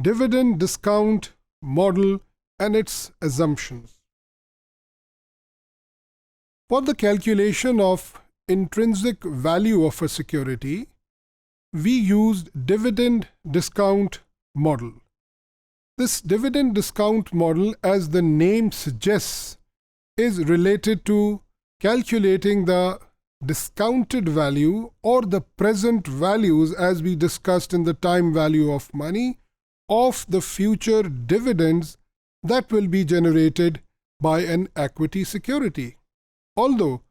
dividend discount model and its assumptions. For the calculation of intrinsic value of a security, we used dividend discount model. This dividend discount model, as the name suggests, is related to calculating the discounted value or the present values, as we discussed in the time value of money, of the future dividends that will be generated by an equity security. Although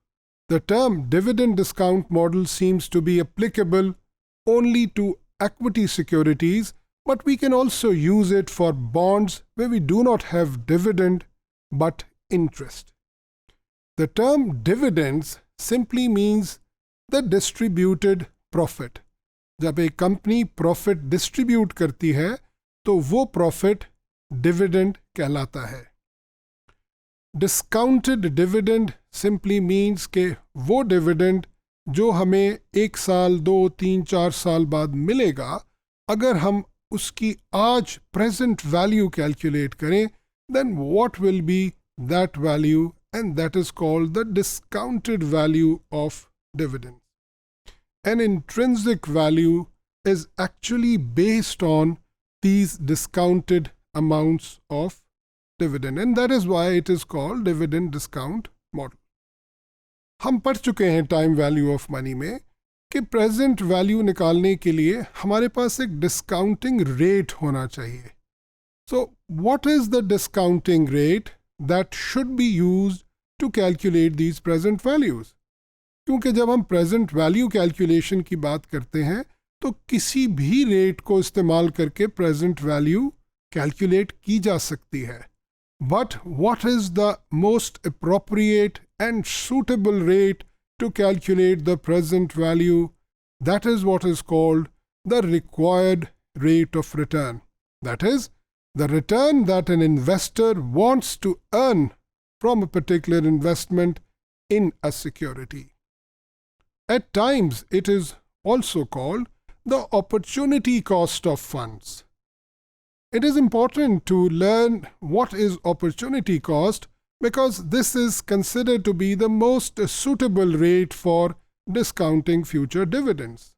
the term dividend discount model seems to be applicable only to equity securities, but we can also use it for bonds where we do not have dividend but interest. The term dividends simply means the distributed profit. जब एक company profit distribute करती है तो वो profit dividend कहलाता है. Discounted dividend simply means के वो डिविडेंड जो हमें 1 साल 2 3 4 साल बाद मिलेगा, अगर हम उसकी आज प्रेजेंट वैल्यू कैलकुलेट करें, then what will be that value, and that is called the discounted value of dividends. An intrinsic value is actually based on these discounted amounts of dividend, and that is why it is called dividend discount model. हम पढ़ चुके हैं time value of money में कि present value निकालने के लिए हमारे पास एक डिस्काउंटिंग रेट होना चाहिए. So what is the discounting rate that should be used to calculate these present values? क्योंकि जब हम present value calculation की बात करते हैं तो किसी भी रेट को इस्तेमाल करके present value calculate की जा सकती है. But what is the most appropriate and suitable rate to calculate the present value? That is what is called the required rate of return. That is, the return that an investor wants to earn from a particular investment in a security. At times, it is also called the opportunity cost of funds. It is important to learn what is opportunity cost because this is considered to be the most suitable rate for discounting future dividends.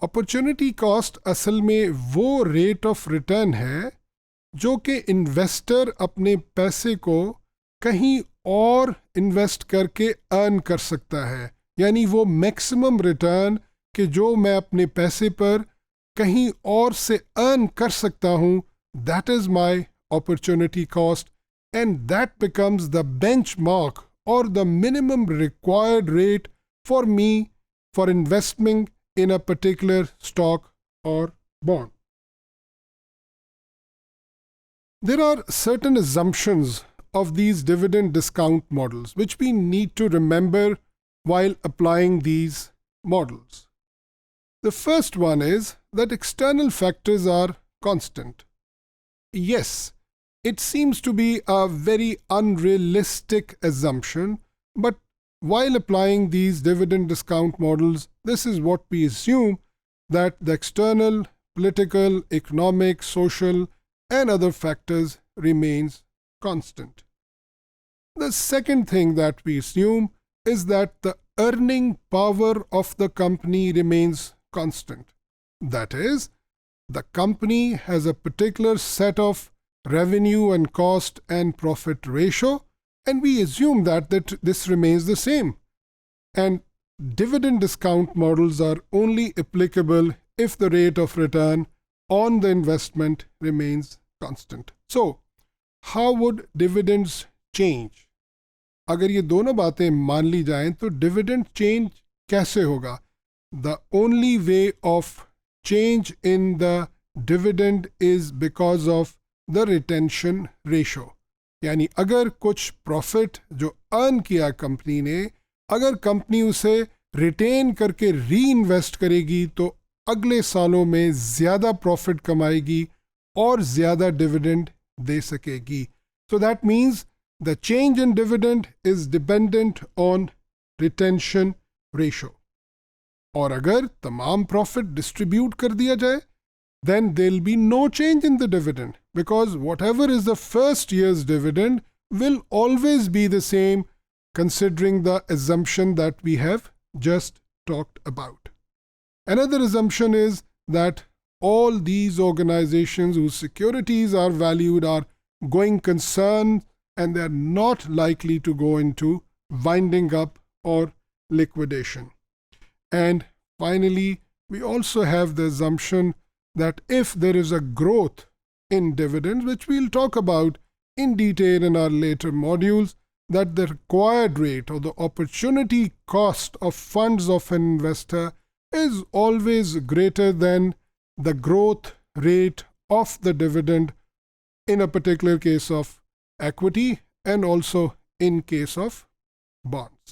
Opportunity cost असल में वो rate of return है जो कि investor अपने पैसे को कहीं और इन्वेस्ट करके अर्न कर सकता है. यानी वो मैक्सिमम रिटर्न कि जो मैं अपने पैसे पर कहीं और से अर्न कर सकता हूँ, that is my opportunity cost, and that becomes the benchmark और the minimum required rate for me for investment in a particular stock और bond. There are certain assumptions of these dividend discount models which we need to remember while applying these models. The first one is that external factors are constant. Yes, it seems to be a very unrealistic assumption, but while applying these dividend discount models, this is what we assume, that the external, political, economic, social, and other factors remains constant. The second thing that we assume is that the earning power of the company remains constant. That is, the company has a particular set of revenue and cost and profit ratio, and we assume that this remains the same. And dividend discount models are only applicable if the rate of return on the investment remains constant. So, how would dividends change? अगर ये दोनों बातें मान ली जाएं तो dividend change कैसे होगा? The only way of change in the dividend is because of the retention ratio. यानी अगर कुछ प्रॉफिट जो अर्न किया कंपनी ने, अगर कंपनी उसे रिटेन करके री इन्वेस्ट करेगी तो अगले सालों में ज़्यादा प्रॉफिट कमाएगी और ज़्यादा डिविडेंड दे सकेगी. So that means the change in dividend is dependent on retention ratio. और अगर तमाम प्रॉफिट डिस्ट्रीब्यूट कर दिया जाए then there'll be no change in the dividend, because whatever is the first year's dividend will always be the same, considering the assumption that we have just talked about. Another assumption is that all these organizations whose securities are valued are going concern, and they're not likely to go into winding up or liquidation. And finally, we also have the assumption that if there is a growth in dividends, which we'll talk about in detail in our later modules, that the required rate or the opportunity cost of funds of an investor is always greater than the growth rate of the dividend in a particular case of equity and also in case of bonds.